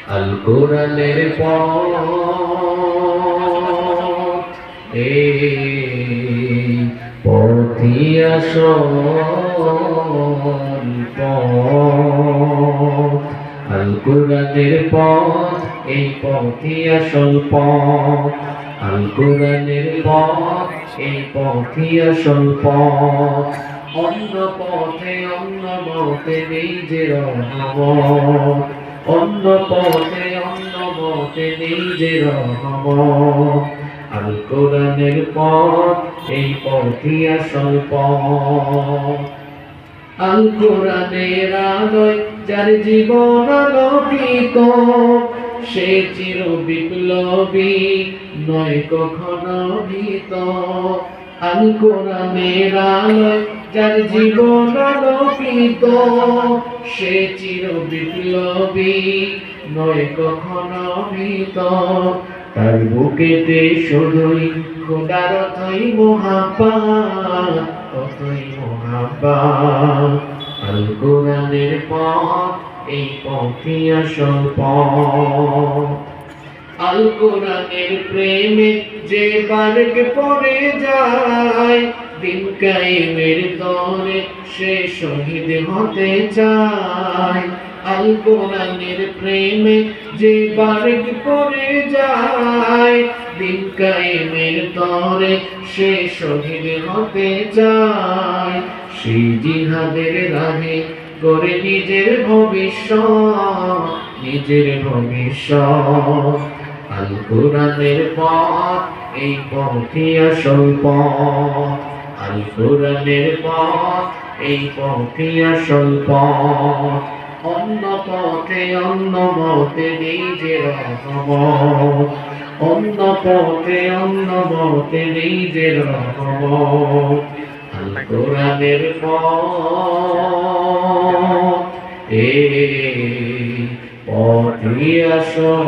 আল কোরআনের পথ এই পথই আসল পথ। আল কোরআনের পথ এই পথই আসল পথ। আল কোরআনের পথ এই পথই আসল পথ। অন্য পথে অন্য মতে নেই যে রহমত। অন্য পথে অন্য মতে নেই যে রহমত। আল কোরআনের পথ এই পথই আসল পথ। আল কোরআনের আলোয় যার জীবন আলোকিত, সে চির বিপ্লবী নয় কখনো ভীত। আল কোরআনের আলোয় যার জীবন আলোকিত, সে চির বিপ্লবী নয় কখনো ভীত। তার বুকেতে শুধুই খোদার অথই মোহাব্বত, অথই মোহাব্বত। আল কোরআনের পথ এই পথই আসল পথ। আল কোরআনের প্রেমে যে বারেক পড়ে যায়, দিন কায়েমের তরে সে শহীদ হতে চায়। আল কোরআনের প্রেমে যে বারেক পড়ে যায়, দিন কায়েমের তরে সে শহীদ হতে চায়। সেই জিহাদের রাহে গড়ে নিজের ভবিষ্যৎ, নিজের ভবিষ্যৎ। আল কোরআনের পথ এই পথই আসল পথ। আল কোরআনের পথ এই পথই আসল পথ। অন্য পথে অন্য মতে নেই যে রহমত। অন্য পথে অন্য মতে নেই যে রহমত। আল কোরআনের পথ এই পথই আসল